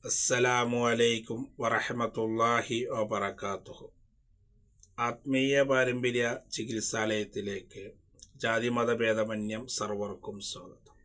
അസ്സലാമു അലൈക്കും വറഹ്മത്തുള്ളാഹി വബറകാതുഹു. ആത്മീയ പാരമ്പര്യ ചികിത്സാലയത്തിലേക്ക് ജാതിമതഭേദമന്യം സർവർക്കും സ്വാഗതം.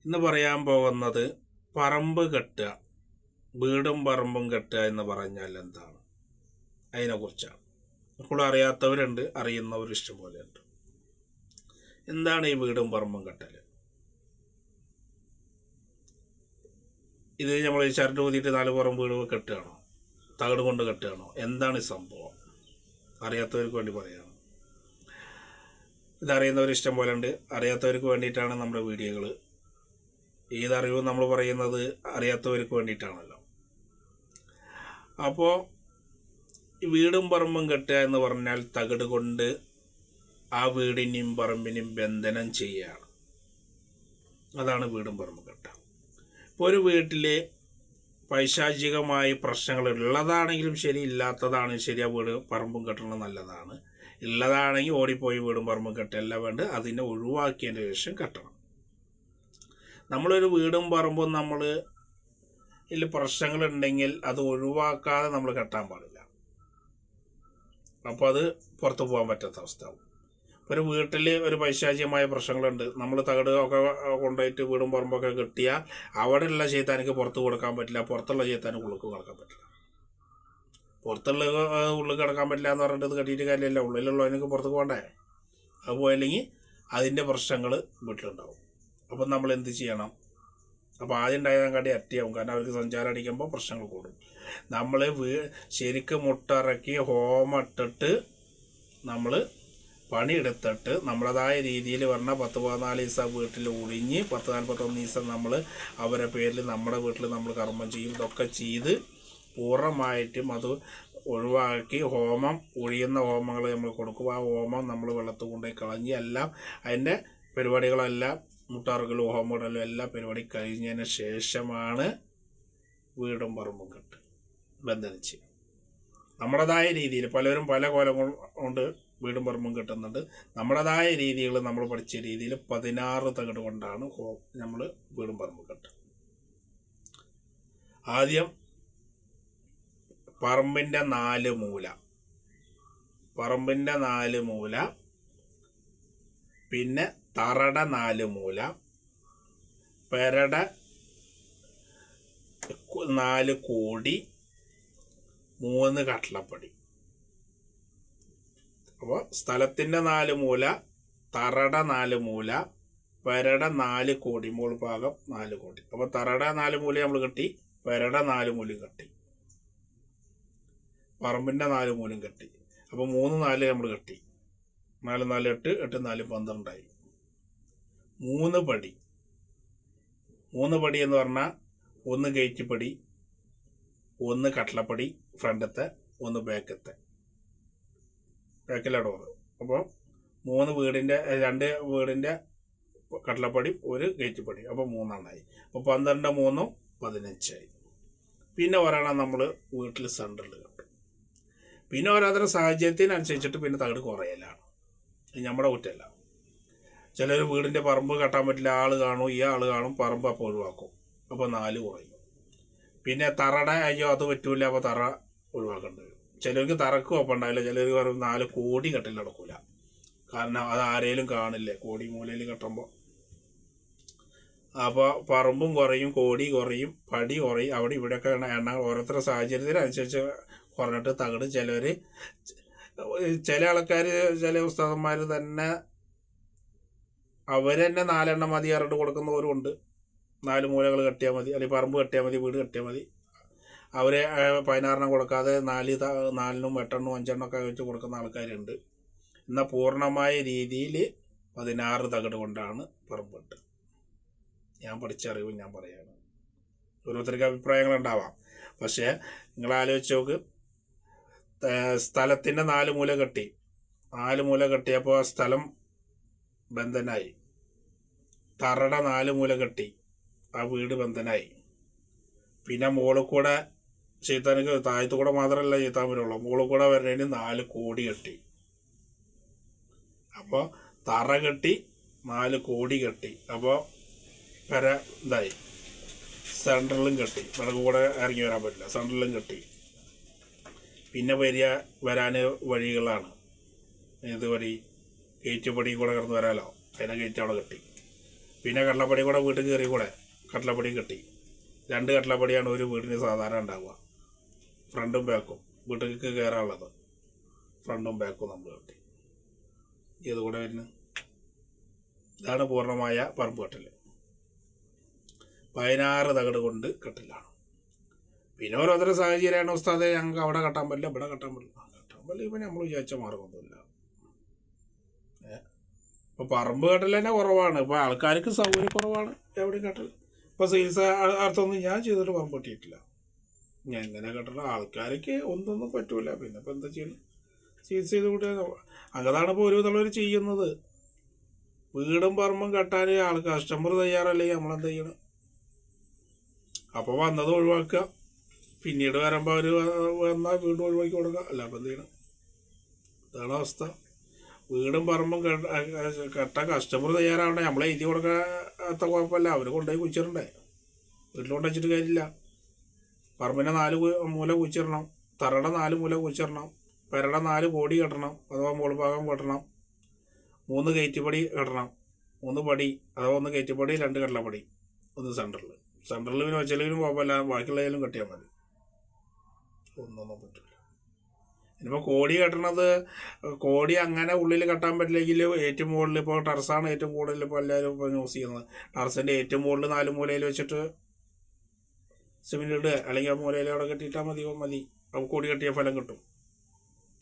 ഇന്ന് പറയാൻ പോകുന്നത് പറമ്പ് കെട്ടുക, വീടും പറമ്പും കെട്ടുക എന്ന് പറഞ്ഞാൽ എന്താണ്, അതിനെക്കുറിച്ചാണ്. ഇപ്പോൾ അറിയാത്തവരുണ്ട്, അറിയുന്നവർ ഇഷ്ടംപോലെ ഉണ്ട്. എന്താണ് ഈ വീടും പറമ്പും കെട്ടൽ? ഇത് നമ്മൾ ചരട് ഊതിയിട്ട് 4 പുറം വീട് കെട്ടുകയാണോ, തകിട് കൊണ്ട് കെട്ടുകയാണോ, എന്താണ് ഈ സംഭവം? അറിയാത്തവർക്ക് വേണ്ടി പറയുകയാണ്. ഇതറിയുന്നവർ ഇഷ്ടം പോലെ ഉണ്ട്. അറിയാത്തവർക്ക് വേണ്ടിയിട്ടാണ് നമ്മുടെ വീഡിയോകൾ. ഏതറിവും നമ്മൾ പറയുന്നത് അറിയാത്തവർക്ക് വേണ്ടിയിട്ടാണല്ലോ. അപ്പോൾ ഈ വീടും പറമ്പും കെട്ടുക എന്ന് പറഞ്ഞാൽ തകിട് കൊണ്ട് ആ വീടിനെയും പറമ്പിനെയും ബന്ധനം ചെയ്യുകയാണ്. അതാണ് വീടും പറമ്പും കെട്ടുക. ഇപ്പോൾ ഒരു വീട്ടിൽ പൈശാചികമായി പ്രശ്നങ്ങൾ ഉള്ളതാണെങ്കിലും ശരി, ഇല്ലാത്തതാണെങ്കിലും ശരി, ആ വീട് പറമ്പും കെട്ടണം നല്ലതാണ്. ഉള്ളതാണെങ്കിൽ ഓടിപ്പോയി വീടും പറമ്പും കെട്ടല്ല വേണ്ട, അതിനെ ഒഴിവാക്കിയതിന് ശേഷം കെട്ടണം. നമ്മളൊരു വീടും പറമ്പും നമ്മൾ ഇതിൽ പ്രശ്നങ്ങളുണ്ടെങ്കിൽ അത് ഒഴിവാക്കാതെ നമ്മൾ കെട്ടാൻ പാടില്ല. അപ്പോൾ അത് പുറത്തു പോകാൻ പറ്റാത്ത അവസ്ഥ ആവും. ഒരു വീട്ടിൽ ഒരു പൈശാചികമായ പ്രശ്നങ്ങളുണ്ട്, നമ്മൾ തകിട് ഒക്കെ കൊണ്ടുപോയിട്ട് വീടും പറമ്പൊക്കെ കെട്ടിയാൽ അവിടെയുള്ള ചെയ്താനിക്ക് പുറത്ത് കൊടുക്കാൻ പറ്റില്ല, പുറത്തുള്ള ചെയ്താനിക്ക് ഉള്ളിൽ കിടക്കാൻ പറ്റില്ല. പുറത്തുള്ള ഉള്ളിൽ കിടക്കാൻ പറ്റില്ല എന്ന് പറഞ്ഞിട്ട് ഇത് കെട്ടിയിട്ട് കാര്യമില്ല, ഉള്ളിലുള്ളവനക്ക് പുറത്ത് പോകണ്ടേ. അത് പോയില്ലെങ്കിൽ അതിൻ്റെ പ്രശ്നങ്ങൾ വീട്ടിലുണ്ടാവും. അപ്പം നമ്മൾ എന്ത് ചെയ്യണം? അപ്പോൾ ആദ്യം ഉണ്ടായതിനെക്കാട്ടി അറ്റിയാവും, കാരണം അവർക്ക് സഞ്ചാരം അടിക്കുമ്പോൾ പ്രശ്നങ്ങൾ കൂടും. നമ്മൾ ശരിക്കും മുട്ടിറക്കി ഹോമിട്ടിട്ട് നമ്മൾ പണിയെടുത്തിട്ട് നമ്മളതായ രീതിയിൽ പറഞ്ഞാൽ 10-14 ദിവസം വീട്ടിൽ ഒഴിഞ്ഞ് 10-41 ദിവസം നമ്മൾ അവരുടെ പേരിൽ നമ്മുടെ വീട്ടിൽ നമ്മൾ കർമ്മം ചെയ്യും. ഇതൊക്കെ ചെയ്ത് പൂർണ്ണമായിട്ടും അത് ഒഴിവാക്കി ഹോമം, ഒഴിയുന്ന ഹോമങ്ങൾ നമ്മൾ കൊടുക്കും. ആ ഹോമം നമ്മൾ വെള്ളത്തിൽ കൊണ്ടുപോയി കളഞ്ഞ് എല്ലാം അതിൻ്റെ പരിപാടികളെല്ലാം മുട്ടാറുകളും ഹോമങ്ങളും എല്ലാ പരിപാടി കഴിഞ്ഞതിന് ശേഷമാണ് വീടും പറമ്പും കെട്ട് ബന്ധനിച്ച്. നമ്മുടേതായ രീതിയിൽ പലരും പല കോലം കൊണ്ട് വീടും പറമ്പും കെട്ടുന്നുണ്ട്. നമ്മുടേതായ രീതികൾ നമ്മൾ പഠിച്ച രീതിയിൽ 16 തകിട് കൊണ്ടാണ് നമ്മൾ വീടും പറമ്പും കെട്ടുക. ആദ്യം പറമ്പിൻ്റെ 4 മൂല, പിന്നെ തറയുടെ 4 മൂല, പെരയുടെ 4 കോടി, 3 കട്ടളപ്പടി. അപ്പോൾ സ്ഥലത്തിൻ്റെ 4 മൂല, തറയുടെ 4 മൂല, പെരയുടെ 4 കോടി, മുകൾ ഭാഗം 4 കോടി. അപ്പോൾ തറയുടെ 4 മൂല നമ്മൾ കെട്ടി, പെരയുടെ 4 മൂലയും കെട്ടി, പറമ്പിൻ്റെ 4 മൂലയും കെട്ടി. അപ്പോൾ 3-4 നമ്മൾ കെട്ടി. 4-4 8, 8-4 12ആയി. 3 പടി എന്ന് പറഞ്ഞാൽ 1 ഗേറ്റ് പടി, 1 കട്ടളപ്പടി ഫ്രണ്ടത്തെ, 1 ബാക്കത്തെ, ബാക്കിലെ ഡോറ്. അപ്പോൾ 2 വീടിൻ്റെ കട്ടളപ്പടി, 1 ഗേറ്റ് പടി, അപ്പോൾ 3 എണ്ണമായി. അപ്പോൾ 12 3 15ആയി. പിന്നെ ഒരെണ്ണം നമ്മൾ വീട്ടിൽ സെൻറ്ററിൽ കെട്ടും. പിന്നെ ഓരോരുത്തരുടെ സാഹചര്യത്തിനനുസരിച്ചിട്ട് പിന്നെ തകിട് കുറയലാണ്. നമ്മുടെ കുറ്റമല്ല. ചിലർ വീടിൻ്റെ പറമ്പ് കെട്ടാൻ പറ്റില്ല, ആൾ കാണും, ഈ ആൾ കാണും, പറമ്പ് അപ്പോൾ ഒഴിവാക്കും, അപ്പോൾ 4 കുറയും. പിന്നെ തറയുടെ അയ്യോ അത് പറ്റൂല, അപ്പോൾ തറ ഒഴിവാക്കേണ്ടി വരും. ചിലർക്ക് തറക്ക് ഒപ്പം ഉണ്ടാവില്ല, ചിലർക്ക് പറയും 4 കോടി കെട്ടിൽ നടക്കില്ല, കാരണം അത് ആരെങ്കിലും കാണില്ലേ കോടി മൂലയിൽ കെട്ടുമ്പോൾ. അപ്പോൾ പറമ്പും കുറയും, കോടി കുറയും, പടി കുറയും. അവിടെ ഇവിടെയൊക്കെ എണ്ണ ഓരോരുത്തരുടെ സാഹചര്യത്തിനനുസരിച്ച് കുറഞ്ഞിട്ട് തകിട് ചില ആൾക്കാർ, ചില ഉസ്താദന്മാർ തന്നെ അവർ തന്നെ 4 എണ്ണം മതി പറഞ്ഞിട്ട് കൊടുക്കുന്നവരുമുണ്ട്. 4 മൂലകൾ കെട്ടിയാൽ മതി, അല്ലെങ്കിൽ പറമ്പ് കെട്ടിയാൽ മതി, വീട് കെട്ടിയാൽ മതി. അവർ 16 കൊടുക്കാതെ 4-4-നും 8-എണ്ണം 5-എണ്ണം ഒക്കെ വെച്ച് കൊടുക്കുന്ന ആൾക്കാരുണ്ട്. എന്നാൽ പൂർണ്ണമായ രീതിയിൽ 16 തകിട് കൊണ്ടാണ് പറമ്പ് കെട്ടുക. ഞാൻ പഠിച്ച അറിവ് ഞാൻ പറയുകയാണ്. ഓരോരുത്തർക്ക് അഭിപ്രായങ്ങളുണ്ടാവാം. പക്ഷേ നിങ്ങൾ ആലോചിച്ച് നോക്ക്, സ്ഥലത്തിൻ്റെ 4 മൂല കെട്ടി, 4 മൂല കെട്ടിയപ്പോൾ സ്ഥലം ബന്ധനായി. തറയുടെ 4 മൂല കെട്ടി, ആ വീട് ബന്ധനായി. പിന്നെ മുകളിൽ കൂടെ ചെയ്താనికి താഴത്തു കൂടെ മാത്രമല്ല ചെയ്താൻ വരുള്ളൂ, മുകളിൽ കൂടെ വരുന്നതിന് 4 കോടി കെട്ടി. അപ്പോൾ തറ കെട്ടി, 4 കോടി കെട്ടി. അപ്പോൾ പെര ഇതായി. സെൻട്രലും കെട്ടി, നടക്ക് കൂടെ ഇറങ്ങി വരാൻ പറ്റില്ല, സെൻട്രലും കെട്ടി. പിന്നെ വരാൻ വഴികളാണ്. ഏത് വഴി? ഗേറ്റ് പടി കൂടെ കിടന്ന് വരാമല്ലോ, അതിനെ ഗേറ്റ് അവിടെ കെട്ടി. പിന്നെ കട്ടളപ്പടി കൂടെ വീട്ടിൽ കയറി കൂടെ കട്ടളപ്പടി കെട്ടി. 2 കട്ടളപ്പടിയാണ് ഒരു വീടിന് സാധാരണ ഉണ്ടാവുക, ഫ്രണ്ടും ബാക്കും. വീട്ടിലേക്ക് കയറാനുള്ളത് ഫ്രണ്ടും ബാക്കും നമ്മൾ കെട്ടി. ഏത് കൂടെ വരുന്നത്? ഇതാണ് പൂർണ്ണമായ പറമ്പ് കെട്ടൽ. 16 തകിട് കൊണ്ട് കെട്ടലാണ്. പിന്നെ ഓരോരുത്തരുടെ സാഹചര്യമാണ്, ഉസ്താദെ ഞങ്ങൾക്ക് അവിടെ കെട്ടാൻ പറ്റില്ല, ഇവിടെ കെട്ടാൻ പറ്റില്ല. കെട്ടാൻ പറ്റില്ല ഇപ്പം നമ്മൾ വിചാരിച്ച മാർഗമൊന്നുമില്ല. ഇപ്പോൾ പറമ്പ് കെട്ടൽ തന്നെ കുറവാണ്. ഇപ്പോൾ ആൾക്കാർക്ക് സൗകര്യക്കുറവാണ് എവിടെയും കെട്ടൽ. ഇപ്പോൾ ചികിത്സ അടുത്തൊന്നും ഞാൻ ചെയ്തിട്ട് പറമ്പ് കെട്ടിയിട്ടില്ല. ഞാൻ എങ്ങനെ കെട്ടണം? ആൾക്കാർക്ക് ഒന്നൊന്നും പറ്റൂല. പിന്നെ ഇപ്പം എന്താ ചെയ്യണം? ചികിത്സ ചെയ്ത് കൂട്ടിയാൽ അങ്ങനെയാണ് ഇപ്പോൾ ഒരു തള്ളവർ ചെയ്യുന്നത്. വീടും പറമ്പും കെട്ടാൻ ആൾ കസ്റ്റമർ തയ്യാറല്ലെങ്കിൽ നമ്മളെന്ത് ചെയ്യണം? അപ്പോൾ വന്നത് ഒഴിവാക്കുക, പിന്നീട് വരുമ്പോൾ അവർ വന്നാൽ വീണ്ടും ഒഴിവാക്കി കൊടുക്കുക. അല്ല അപ്പം എന്ത് ചെയ്യണം? ഇതാണ് അവസ്ഥ. വീടും പറമ്പും കെട്ടാൻ കസ്റ്റമർ തയ്യാറാവണ്ടേ. നമ്മളെ എഴുതി കൊടുക്കാത്ത കുഴപ്പമില്ല, അവർ കൊണ്ടുപോയി കുച്ചിടണ്ടേ. വീട്ടിൽ കൊണ്ടുവച്ചിട്ട് കാര്യമില്ല. പറമ്പിനെ 4 മൂല കുച്ചിടണം, തറയുടെ 4 മൂല കുച്ചിടണം, പെരയുടെ 4 കോടി കെട്ടണം അഥവാ മുകൾ ഭാഗം കെട്ടണം, 3 കയറ്റുപടി കെട്ടണം, 3 പടി അഥവാ 1 കയറ്റുപടി, 2 കടലപ്പടി, 1 സെൻറ്ററിൽ. പിന്നെ വെച്ചെങ്കിലും കുഴപ്പമില്ല, ബാക്കിയുള്ളതിലും കെട്ടിയാൽ മതി. ഒന്നൊന്നും പറ്റില്ല. ഇനിയിപ്പോൾ കോടി കെട്ടണത്, കോടി അങ്ങനെ ഉള്ളിൽ കെട്ടാൻ പറ്റില്ലെങ്കിൽ ഏറ്റവും മുകളിൽ, ഇപ്പോൾ ടെറസാണ് ഏറ്റവും കൂടുതൽ ഇപ്പോൾ എല്ലാവരും ഇപ്പോൾ യൂസ് ചെയ്യുന്നത്. ടെറസിൻ്റെ ഏറ്റവും മുകളിൽ 4 മൂലയിൽ വെച്ചിട്ട് സിമെൻറ്റ് ഇടുക, അല്ലെങ്കിൽ ആ മൂലയിൽ അവിടെ കെട്ടിയിട്ടാൽ മതി. അപ്പോൾ കോടി കെട്ടിയ ഫലം കിട്ടും.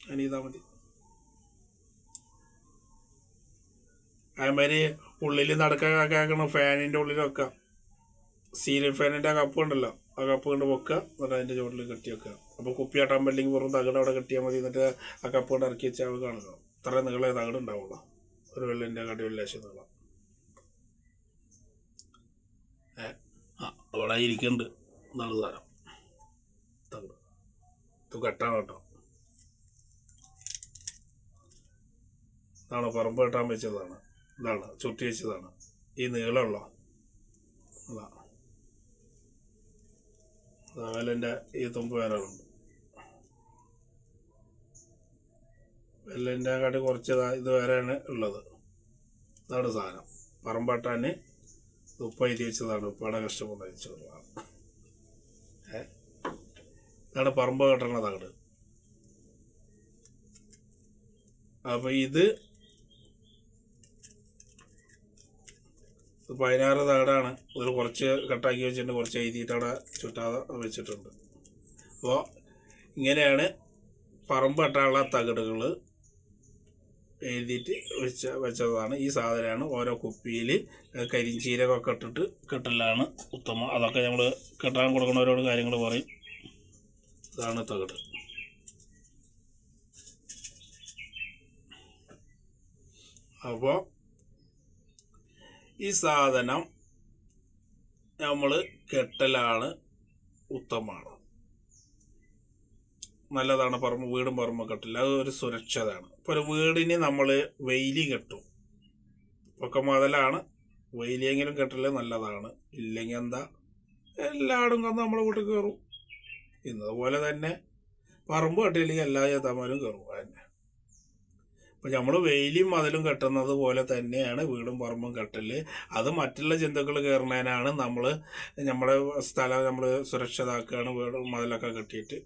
അങ്ങനെ ചെയ്താൽ മതി. അതേമാതിരി ഉള്ളിൽ നടക്കാൻ ആക്കണം, ഫാനിൻ്റെ ഉള്ളിൽ വെക്കാം. സീലിംഗ് ഫാനിൻ്റെ ആ കപ്പ് ഉണ്ടല്ലോ, ആ കപ്പ് കൊണ്ട് വെക്കുക, എന്നിട്ട് അതിൻ്റെ ചുവട്ടിൽ കെട്ടി വെക്കുക. അപ്പോൾ കുപ്പി കെട്ടാൻ പറ്റില്ലെങ്കിൽ വെറും തകിട് അവിടെ കെട്ടിയാൽ മതി. എന്നിട്ട് ആ കപ്പ് കൊണ്ട് ഇറക്കി വെച്ചാൽ കാണുക. ഇത്ര നീളേ തകിട് ഉണ്ടാവുള്ളൂ, ഒരു വെള്ളിൻ്റെ കടി ലേശം നീളം. അവിടെ ഇരിക്കുന്നുണ്ട് എന്നാണ് സാധനം, തകിട്. ഇത് കെട്ടാണ് കേട്ടോ. ഇതാണ് പറമ്പ് കെട്ടാൻ വെച്ചതാണ്, ഇതാണ് ചുറ്റി വെച്ചതാണ്. ഈ നീളമുള്ള അതാണ് വെല്ലിൻ്റെ ഈ തുമ്പ് വരാറുണ്ട്. വെല്ലിൻ്റെ കാട്ടി കുറച്ച് ഇത് വരെയാണ് ഉള്ളത്. ഇതാണ് സാധനം. പറമ്പ് കെട്ടാൻ ഉപ്പ എഴുതി വെച്ചതാണ്, ഉപ്പയുടെ കഷ്ടപ്പെട്ട് വെച്ചതാണ്. ഇതാണ് പറമ്പ് കെട്ടണ തകിട്. അപ്പോൾ ഇത് 16 തകിടാണ്. ഒരു കുറച്ച് കട്ടാക്കി വെച്ചിട്ടുണ്ട്, കുറച്ച് എഴുതിയിട്ട് അവിടെ ചുറ്റാതെ വെച്ചിട്ടുണ്ട്. അപ്പോൾ ഇങ്ങനെയാണ് പറമ്പ് കെട്ടാനുള്ള തകിടുകൾ എഴുതിയിട്ട് വെച്ചതാണ്. ഈ സാധനമാണ് ഓരോ കുപ്പിയിൽ കരിഞ്ചീരകമൊക്കെ ഇട്ടിട്ട് കെട്ടലാണ് ഉത്തമം. അതൊക്കെ നമ്മൾ കെട്ടാൻ കൊടുക്കുന്നവരോട് കാര്യങ്ങൾ പറയും. ഇതാണ് തകിട്. അപ്പോൾ ഈ സാധനം നമ്മൾ കെട്ടലാണ് ഉത്തമമാണ്, നല്ലതാണ്. വീടും പറമ്പും കെട്ടില്ല, അത് ഒരു സുരക്ഷിതമാണ്. ഇപ്പോൾ ഒരു വീടിന് നമ്മൾ വെയിലി കെട്ടും, ഒക്കെ മുതലാണ്. വെയിലെങ്കിലും കെട്ടല് നല്ലതാണ്. ഇല്ലെങ്കിൽ എന്താ, എല്ലായിടും കന്ന് നമ്മുടെ വീട്ടിൽ കയറും. ഇന്നതുപോലെ തന്നെ പറമ്പ് കെട്ടിയില്ലെങ്കിൽ എല്ലാ ചേത്താന്മാരും കയറും. അതന്നെ. അപ്പം നമ്മൾ വെയിലും മതിലും കെട്ടുന്നത് പോലെ തന്നെയാണ് വീടും പറമ്പും കെട്ടല്. അത് മറ്റുള്ള ജന്തുക്കൾ കയറുന്നതിനാണ് നമ്മുടെ സ്ഥലം നമ്മൾ സുരക്ഷിതമാക്കുകയാണ്. വീടും മതിലൊക്കെ കെട്ടിയിട്ട്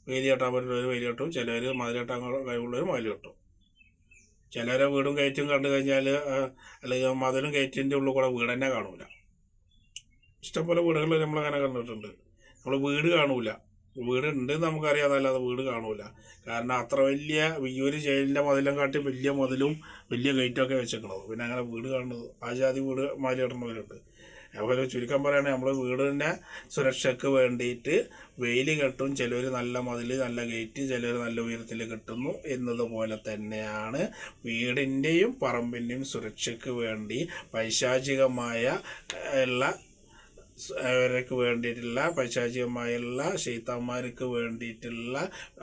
വേലി കെട്ടാൻ പറ്റുന്നവർ വേലി കെട്ടും, ചിലർ മതിൽ കെട്ടാൻ കഴിവുള്ളവർ മതിൽ കെട്ടും. ചിലരെ വീടും കയറ്റും കണ്ടു കഴിഞ്ഞാൽ, അല്ലെങ്കിൽ മതിലും കയറ്റിൻ്റെ ഉള്ളിൽ കൂടെ വീട് തന്നെ കാണൂല. ഇഷ്ടംപോലെ വീടുകൾ നമ്മളങ്ങനെ കണ്ടിട്ടുണ്ട്. നമ്മൾ വീട് കാണൂല, വീട് ഉണ്ടെന്ന് നമുക്കറിയാമെന്നല്ലാതെ വീട് കാണൂല. കാരണം അത്ര വലിയ ഈ ഒരു ജയിലിൻ്റെ മതിലും കാട്ടി വലിയ മതിലും വലിയ ഗേറ്റൊക്കെ വെച്ചേക്കണത്. പിന്നെ അങ്ങനെ വീട് കാണുന്നത്, ആ ജാതി വീട് മതിലിടുന്നവരുണ്ട്. അതുപോലെ ചുരുക്കം പറയുകയാണെങ്കിൽ നമ്മൾ വീടിൻ്റെ സുരക്ഷയ്ക്ക് വേണ്ടിയിട്ട് വെയിൽ കെട്ടും, ചിലർ നല്ല മതിൽ നല്ല ഗേറ്റ്, ചിലർ നല്ല ഉയരത്തിൽ കെട്ടുന്നു. എന്നതുപോലെ തന്നെയാണ് വീടിൻ്റെയും പറമ്പിൻ്റെയും സുരക്ഷയ്ക്ക് വേണ്ടി പൈശാചികമായ അവർക്ക് വേണ്ടിയിട്ടുള്ള പൈശാചികമായുള്ള ശൈത്താന്മാർക്ക് വേണ്ടിയിട്ടുള്ള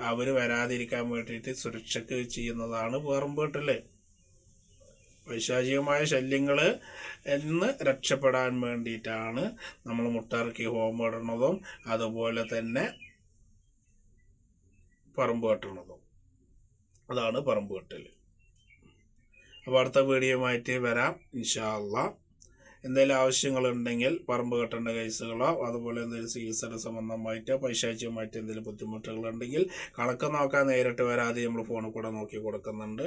അവർ വരാതിരിക്കാൻ വേണ്ടിയിട്ട് സുരക്ഷയ്ക്ക് ചെയ്യുന്നതാണ് പറമ്പ് കെട്ടൽ. പൈശാചികമായ ശല്യങ്ങൾ എന്ന് രക്ഷപ്പെടാൻ വേണ്ടിയിട്ടാണ് നമ്മൾ മുട്ടയിറക്കി ഹോമം ഇടുന്നതും അതുപോലെ തന്നെ പറമ്പ് കെട്ടുന്നതും. അതാണ് പറമ്പ് കെട്ടൽ. അപ്പോൾ അടുത്ത വീഡിയോയുമായിട്ട് വരാം ഇൻഷാ അള്ളാഹ്. എന്തെങ്കിലും ആവശ്യങ്ങളുണ്ടെങ്കിൽ പറമ്പ് കെട്ടേണ്ട കേസുകളോ അതുപോലെ എന്തെങ്കിലും ചികിത്സയുടെ സംബന്ധമായിട്ടോ പൈശാചികമായിട്ട് എന്തെങ്കിലും ബുദ്ധിമുട്ടുകളുണ്ടെങ്കിൽ കണക്ക് നോക്കാൻ നേരിട്ട് വരാതെ നമ്മൾ ഫോണിൽ കൂടെ നോക്കി കൊടുക്കുന്നുണ്ട്.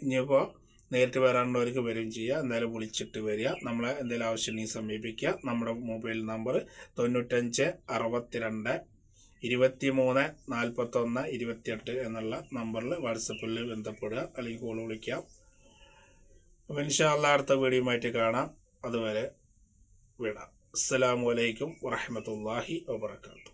ഇനിയിപ്പോൾ നേരിട്ട് വരാനുള്ളവർക്ക് വരികയും ചെയ്യുക. എന്തായാലും വിളിച്ചിട്ട് വരിക. നമ്മളെ എന്തെങ്കിലും ആവശ്യമുണ്ടെങ്കിൽ സമീപിക്കുക. നമ്മുടെ മൊബൈൽ നമ്പർ 95 62 23 41 28 എന്നുള്ള നമ്പറിൽ വാട്സപ്പിൽ ബന്ധപ്പെടുക അല്ലെങ്കിൽ കോൾ വിളിക്കാം. അപ്പോൾ ഇൻഷാ അള്ളാഹ് അടുത്ത വീഡിയോയുമായിട്ട് കാണാം. അതുവരെ വിടാം. അസ്സലാമു അലൈക്കും വറഹ്മത്തുള്ളാഹി വബറകാതുഹു.